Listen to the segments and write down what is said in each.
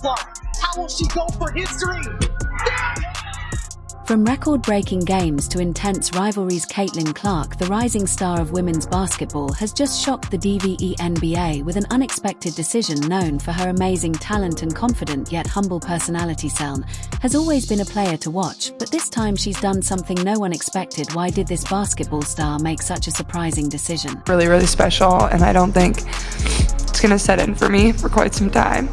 How will she go for history? From record-breaking games to intense rivalries, Caitlin Clark, the rising star of women's basketball, has just shocked the WNBA with an unexpected decision. Known for her amazing talent and confident yet humble personality, Seln has always been a player to watch, but this time she's done something no one expected. Why did this basketball star make such a surprising decision? Really special, and I don't think it's going to set in for me for quite some time.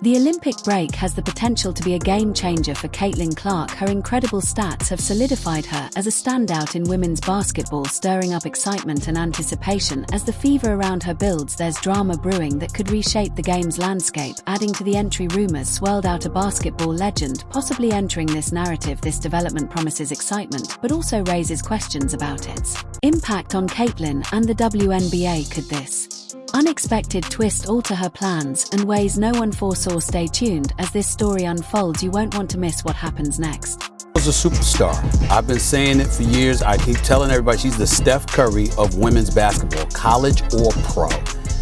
The Olympic break has the potential to be a game-changer for Caitlin Clark. Her incredible stats have solidified her as a standout in women's basketball, stirring up excitement and anticipation. As the fever around her builds, there's drama brewing that could reshape the game's landscape. Adding to the entry, rumors swirled out a basketball legend possibly entering this narrative. This development promises excitement, but also raises questions about its impact on Caitlin and the WNBA. Could this unexpected twist alter her plans in ways no one foresaw? Stay tuned as this story unfolds. You won't want to miss what happens next. She's a superstar. I've been saying it for years. I keep telling everybody she's the Steph Curry of women's basketball, college or pro.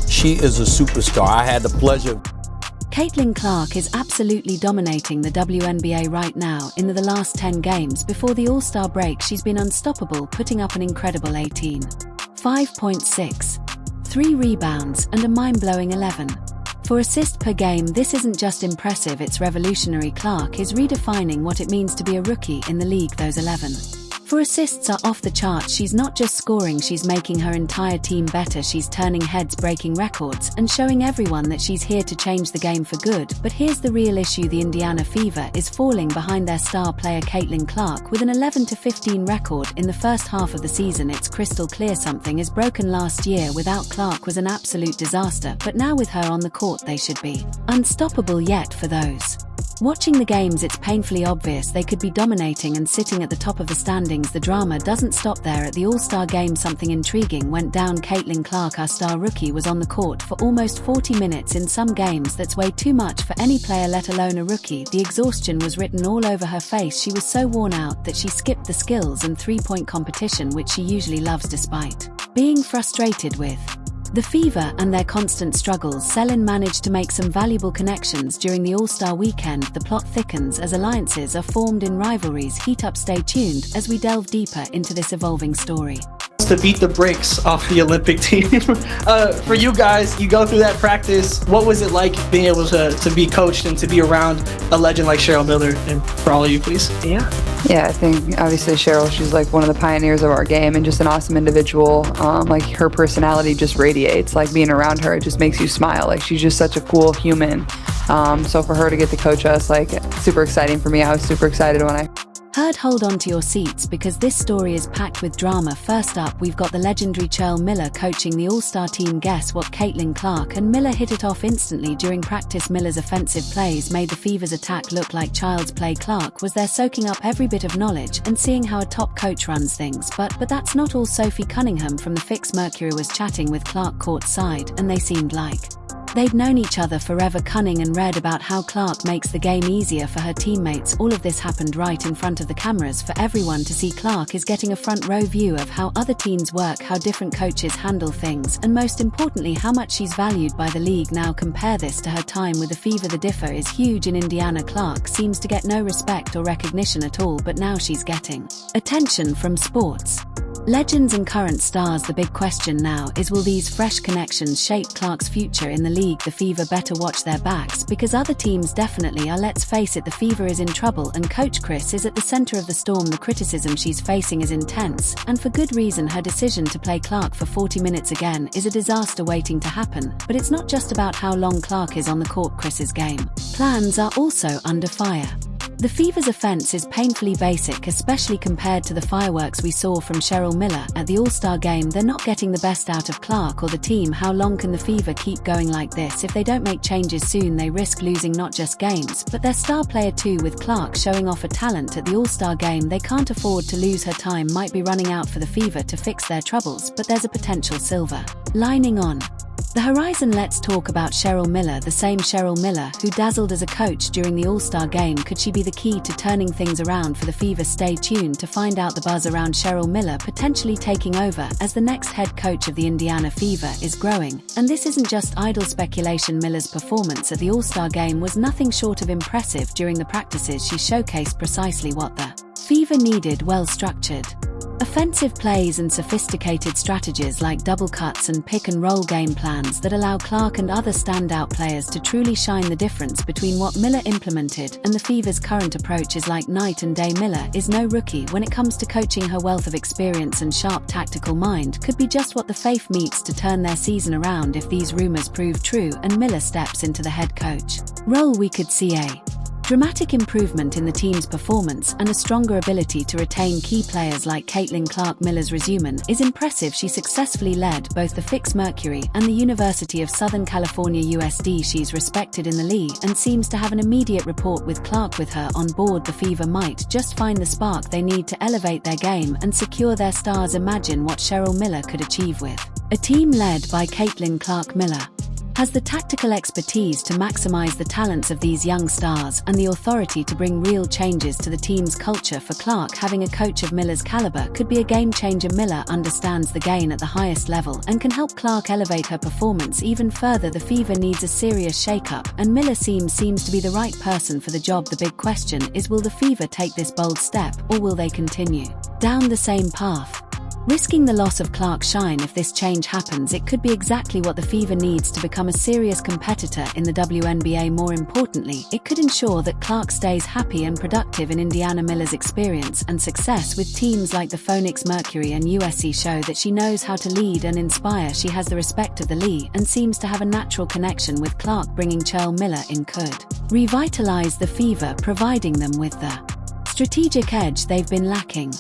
She is a superstar. I had the pleasure. Caitlin Clark is absolutely dominating the WNBA right now. In the last 10 games before the All-Star break, she's been unstoppable, putting up an incredible 18, 5.6, 3 rebounds and a mind-blowing 11. For assists per game. This isn't just impressive, it's revolutionary. Clark is redefining what it means to be a rookie in the league. Those 11 for assists are off the charts. She's not just scoring, she's making her entire team better. She's turning heads, breaking records, and showing everyone that she's here to change the game for good. But here's the real issue: the Indiana Fever is falling behind their star player Caitlin Clark with an 11-15 record in the first half of the season. It's crystal clear something is broken. Last year without Clark was an absolute disaster, but now with her on the court they should be unstoppable. Yet for those watching the games, it's painfully obvious they could be dominating and sitting at the top of the standings. The drama doesn't stop there. At the All-Star game, something intriguing went down. Caitlin Clark, our star rookie, was on the court for almost 40 minutes in some games. That's way too much for any player, let alone a rookie. The exhaustion was written all over her face. She was so worn out that she skipped the skills and three-point competition, which she usually loves, despite being frustrated with the Fever and their constant struggles. Selin managed to make some valuable connections during the All-Star weekend. The plot thickens as alliances are formed in rivalries heat up. Stay tuned as we delve deeper into this evolving story. To beat the brakes off the Olympic team. For you guys, you go through that practice. What was it like being able to be coached and to be around a legend like Cheryl Miller? And for all of you, please. Yeah, I think obviously Cheryl, she's like one of the pioneers of our game and just an awesome individual. Like her personality just radiates. Like being around her, it just makes you smile. Like she's just such a cool human. So for her to get to coach us, like super exciting for me. I was super excited when I heard. Hold on to your seats because this story is packed with drama. First up, we've got the legendary Cheryl Miller coaching the All-Star team. Guess what? Caitlin Clark and Miller hit it off instantly during practice. Miller's offensive plays made the Fever's attack look like child's play. Clark was there soaking up every bit of knowledge and seeing how a top coach runs things. But that's not all. Sophie Cunningham from the Fix Mercury was chatting with Clark courtside, and they seemed like they'd known each other forever. Cunning and read about how Clark makes the game easier for her teammates. All of this happened right in front of the cameras for everyone to see. Clark is getting a front row view of how other teams work, how different coaches handle things, and most importantly, how much she's valued by the league. Now compare this to her time with the Fever. The differ is huge. In Indiana, Clark seems to get no respect or recognition at all, but now she's getting attention from sports legends and current stars. The big question now is, will these fresh connections shape Clark's future in the league? The Fever better watch their backs because other teams definitely are. Let's face it, the Fever is in trouble and Coach Chris is at the center of the storm. The criticism she's facing is intense, and for good reason. Her decision to play Clark for 40 minutes again is a disaster waiting to happen. But it's not just about how long Clark is on the court. Chris's game plans are also under fire. The Fever's offense is painfully basic, especially compared to the fireworks we saw from Cheryl Miller at the All-Star game. They're not getting the best out of Clark or the team. How long can the Fever keep going like this? If they don't make changes soon, they risk losing not just games, but their star player too. With Clark showing off a talent at the All-Star game, they can't afford to lose her. Time might be running out for the Fever to fix their troubles, but there's a potential silver lining on The horizon. Let's talk about Cheryl Miller, the same Cheryl Miller who dazzled as a coach during the All-Star game. Could she be the key to turning things around for the Fever? Stay tuned to find out. The buzz around Cheryl Miller potentially taking over as the next head coach of the Indiana Fever is growing, and this isn't just idle speculation. Miller's performance at the All-Star game was nothing short of impressive. During the practices, she showcased precisely what the Fever needed: well-structured offensive plays and sophisticated strategies like double cuts and pick-and-roll game plans that allow Clark and other standout players to truly shine. The difference between what Miller implemented and the Fever's current approach is like night and day. Miller is no rookie when it comes to coaching. Her wealth of experience and sharp tactical mind could be just what the Faith needs to turn their season around. If these rumors prove true and Miller steps into the head coach role, we could see a dramatic improvement in the team's performance and a stronger ability to retain key players like Caitlin Clark. Miller's resume is impressive. She successfully led both the Fix Mercury and the University of Southern California USD. She's respected in the league and seems to have an immediate rapport with Clark. With her on board, the Fever might just find the spark they need to elevate their game and secure their stars. Imagine what Cheryl Miller could achieve with a team led by Caitlin Clark. Miller has the tactical expertise to maximize the talents of these young stars and the authority to bring real changes to the team's culture. For Clark, having a coach of Miller's caliber could be a game changer. Miller understands the game at the highest level and can help Clark elevate her performance even further. The Fever needs a serious shakeup, and Miller seems to be the right person for the job. The big question is, will the Fever take this bold step, or will they continue down the same path, risking the loss of Clark's shine? If this change happens, it could be exactly what the Fever needs to become a serious competitor in the WNBA. More importantly, it could ensure that Clark stays happy and productive in Indiana. Miller's experience and success with teams like the Phoenix Mercury and USC show that she knows how to lead and inspire. She has the respect of the league and seems to have a natural connection with Clark. Bringing Cheryl Miller in could revitalize the Fever, providing them with the strategic edge they've been lacking.